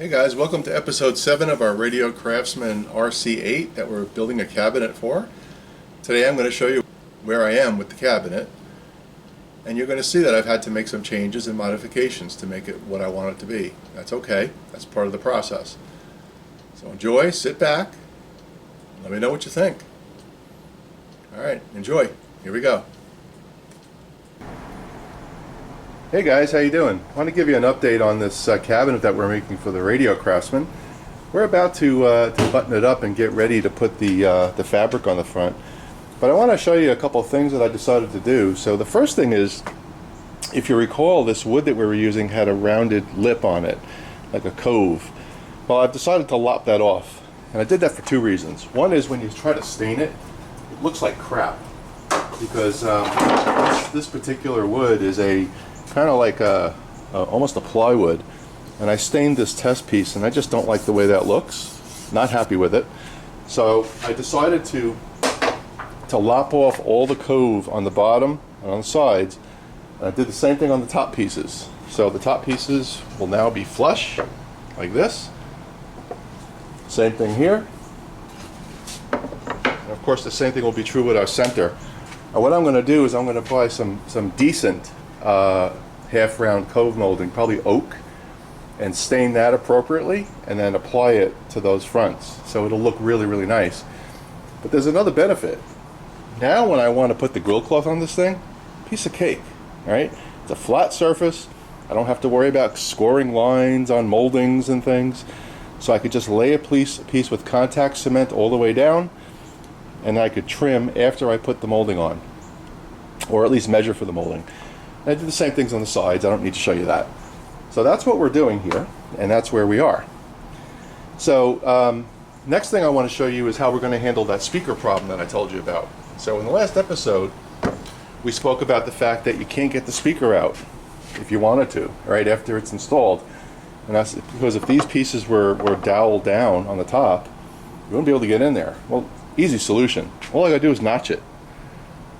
Hey guys, welcome to episode 7 of our Radio Craftsmen RC8 that we're building a cabinet for. Today I'm going to show you where I am with the cabinet, and you're going to see that I've had to make some changes and modifications to make it what I want it to be. That's okay, that's part of the process. So enjoy, sit back, let me know what you think. Alright, enjoy. Here we go. Hey guys, how you doing? I want to give you an update on this cabinet that we're making for the Radio Craftsmen. We're about to button it up and get ready to put the fabric on the front. But I want to show you a couple of things that I decided to do. So the first thing is, if you recall, this wood that we were using had a rounded lip on it, like a cove. Well, I've decided to lop that off. And I did that for two reasons. One is when you try to stain it, it looks like crap. Because this particular wood is a kind of like almost a plywood, and I stained this test piece and I just don't like the way that looks. Not happy with it. So I decided to lop off all the cove on the bottom and on the sides, and I did the same thing on the top pieces. So the top pieces will now be flush like this. Same thing here, and of course the same thing will be true with our center. Now what I'm going to do is I'm going to buy some decent half round cove molding, probably oak, and stain that appropriately and then apply it to those fronts so it'll look really nice. But there's another benefit. Now when I want to put the grill cloth on this thing, piece of cake, right? It's a flat surface. I don't have to worry about scoring lines on moldings and things, so I could just lay a piece with contact cement all the way down, and I could trim after I put the molding on, or at least measure for the molding. I did the same things on the sides. I don't need to show you that. So that's what we're doing here, and that's where we are. So next thing I want to show you is how we're going to handle that speaker problem that I told you about. So in the last episode, we spoke about the fact that you can't get the speaker out if you wanted to, right after it's installed. And that's because if these pieces were doweled down on the top, you wouldn't be able to get in there. Well, easy solution. All I got to do is notch it.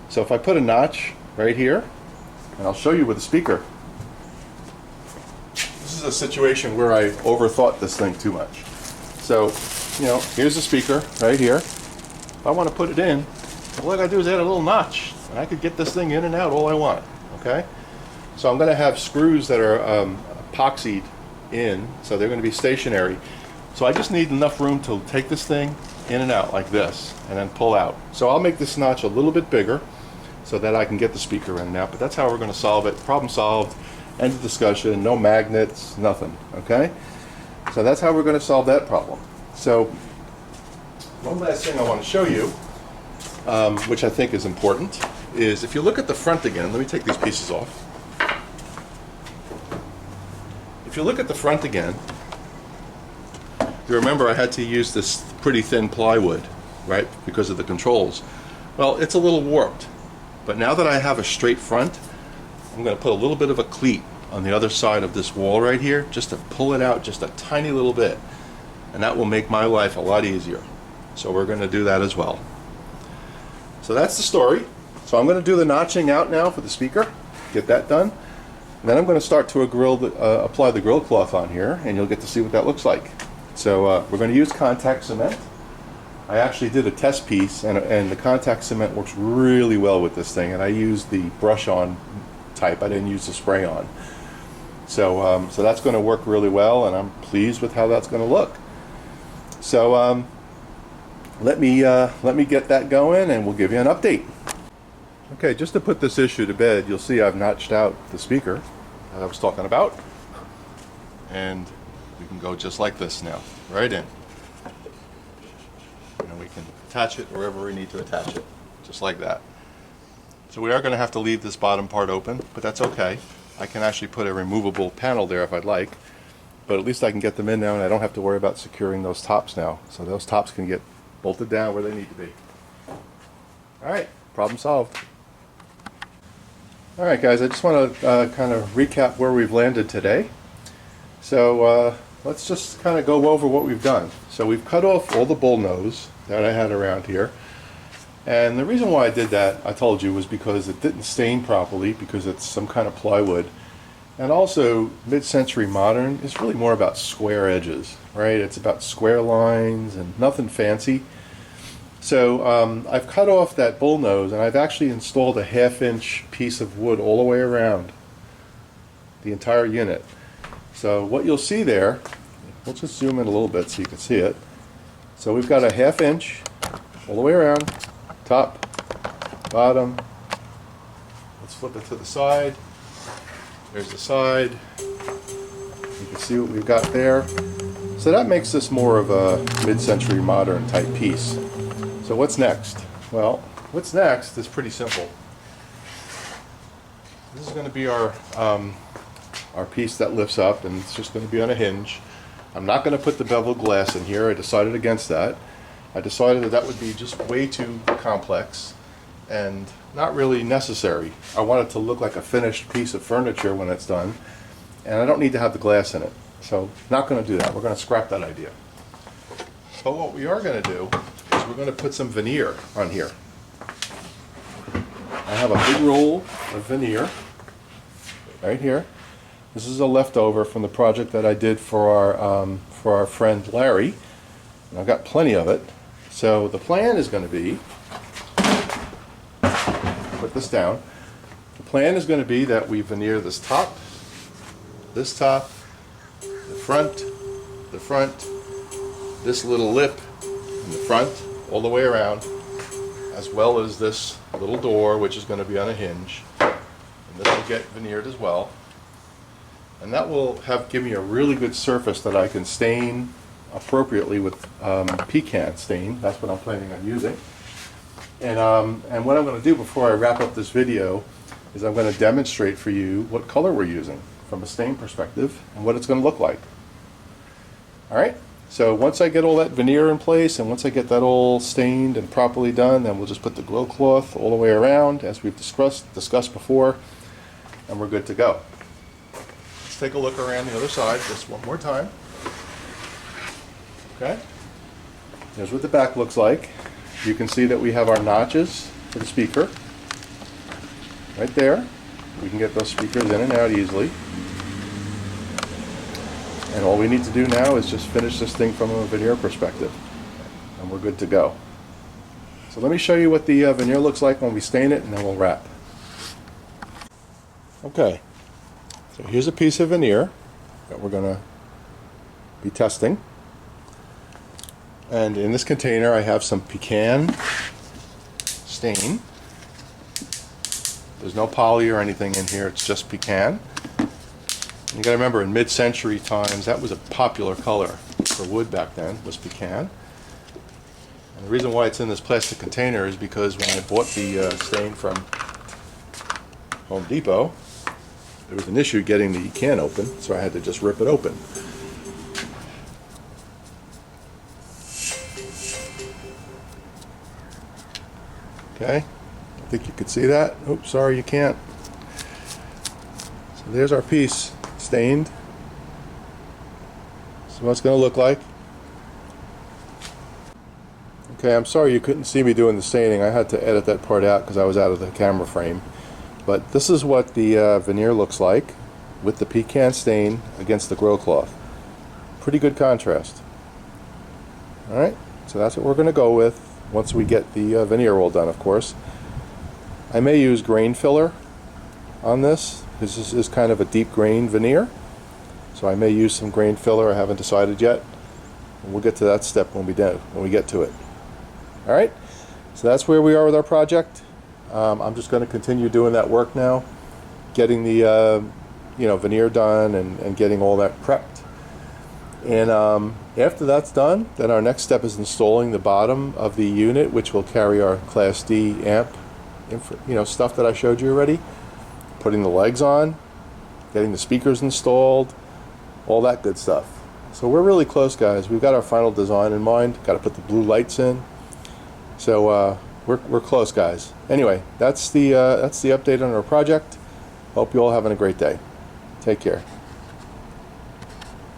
So if I put a notch right here, and I'll show you with the speaker. This is a situation where I overthought this thing too much. So, you know, here's the speaker right here. If I want to put it in, all I gotta do is add a little notch, and I could get this thing in and out all I want. Okay? So I'm going to have screws that are epoxied in, so they're going to be stationary. So I just need enough room to take this thing in and out like this, and then pull out. So I'll make this notch a little bit bigger, so that I can get the speaker in and out. But that's how we're going to solve it. Problem solved. End of discussion. No magnets. Nothing. Okay? So that's how we're going to solve that problem. So one last thing I want to show you, which I think is important, is if you look at the front again. Let me take these pieces off. If you look at the front again, you remember I had to use this pretty thin plywood, right, because of the controls. Well, it's a little warped. But now that I have a straight front, I'm going to put a little bit of a cleat on the other side of this wall right here, just to pull it out just a tiny little bit. And that will make my life a lot easier. So we're going to do that as well. So that's the story. So I'm going to do the notching out now for the speaker, get that done. And then I'm going to start to apply the grill cloth on here, and you'll get to see what that looks like. So we're going to use contact cement. I actually did a test piece, and the contact cement works really well with this thing, and I used the brush-on type. I didn't use the spray-on. So that's going to work really well, and I'm pleased with how that's going to look. So let me get that going, and we'll give you an update. Okay, just to put this issue to bed, you'll see I've notched out the speaker that I was talking about, and we can go just like this now, right in. And we can attach it wherever we need to attach it, just like that. So we are going to have to leave this bottom part open, but that's okay. I can actually put a removable panel there if I'd like, but at least I can get them in now, and I don't have to worry about securing those tops now. So those tops can get bolted down where they need to be. Alright, problem solved. Alright guys, I just want to kind of recap where we've landed today. So let's just kind of go over what we've done. So we've cut off all the bull nose that I had around here, and the reason why I did that, I told you, was because it didn't stain properly, because it's some kind of plywood, And also, mid-century modern is really more about square edges, right? It's about square lines and nothing fancy. So I've cut off that bull nose, and I've actually installed a 1/2-inch piece of wood all the way around the entire unit. So what you'll see there, we'll just zoom in a little bit so you can see it. So we've got a 1/2 inch all the way around, top, bottom. Let's flip it to the side. There's the side. You can see what we've got there. So that makes this more of a mid-century modern type piece. So what's next? Well, what's next is pretty simple. This is going to be our piece that lifts up, and it's just going to be on a hinge. I'm not going to put the beveled glass in here. I decided against that. I decided that that would be just way too complex and not really necessary. I want it to look like a finished piece of furniture when it's done, and I don't need to have the glass in it. So not going to do that. We're going to scrap that idea. But what we are going to do is we're going to put some veneer on here. I have a big roll of veneer right here. This is a leftover from the project that I did for our friend Larry, and I've got plenty of it. So the plan is going to be, put this down, the plan is going to be that we veneer this top, the front, this little lip in the front, all the way around, as well as this little door, which is going to be on a hinge, and this will get veneered as well. And that will give me a really good surface that I can stain appropriately with pecan stain. That's what I'm planning on using. And what I'm going to do before I wrap up this video is I'm going to demonstrate for you what color we're using from a stain perspective and what it's going to look like. Alright, so once I get all that veneer in place and once I get that all stained and properly done, then we'll just put the glow cloth all the way around as we've discussed before, and we're good to go. Let's take a look around the other side just one more time. Okay, here's what the back looks like. You can see that we have our notches for the speaker right there. We can get those speakers in and out easily. And all we need to do now is just finish this thing from a veneer perspective, and we're good to go. So let me show you what the veneer looks like when we stain it, and then we'll wrap. Okay, so here's a piece of veneer that we're going to be testing. And in this container I have some pecan stain. There's no poly or anything in here, it's just pecan. And you got to remember, in mid-century times, that was a popular color for wood back then, was pecan. And the reason why it's in this plastic container is because when I bought the stain from Home Depot, there was an issue getting the can open, so I had to just rip it open. Okay, I think you could see that. Oops, sorry, you can't. So there's our piece stained. So what it's going to look like. Okay, I'm sorry you couldn't see me doing the staining. I had to edit that part out because I was out of the camera frame. But this is what the veneer looks like with the pecan stain against the grow cloth. Pretty good contrast. Alright, so that's what we're going to go with once we get the veneer all done, of course. I may use grain filler on this. This is kind of a deep grain veneer, so I may use some grain filler. I haven't decided yet. And we'll get to that step when we get to it. Alright, so that's where we are with our project. I'm just going to continue doing that work now, getting the veneer done and getting all that prepped. And after that's done, then our next step is installing the bottom of the unit, which will carry our Class D amp, stuff that I showed you already. Putting the legs on, getting the speakers installed, all that good stuff. So we're really close, guys. We've got our final design in mind. Got to put the blue lights in. So we're close, guys. Anyway, that's the update on our project. Hope you all having a great day. Take care.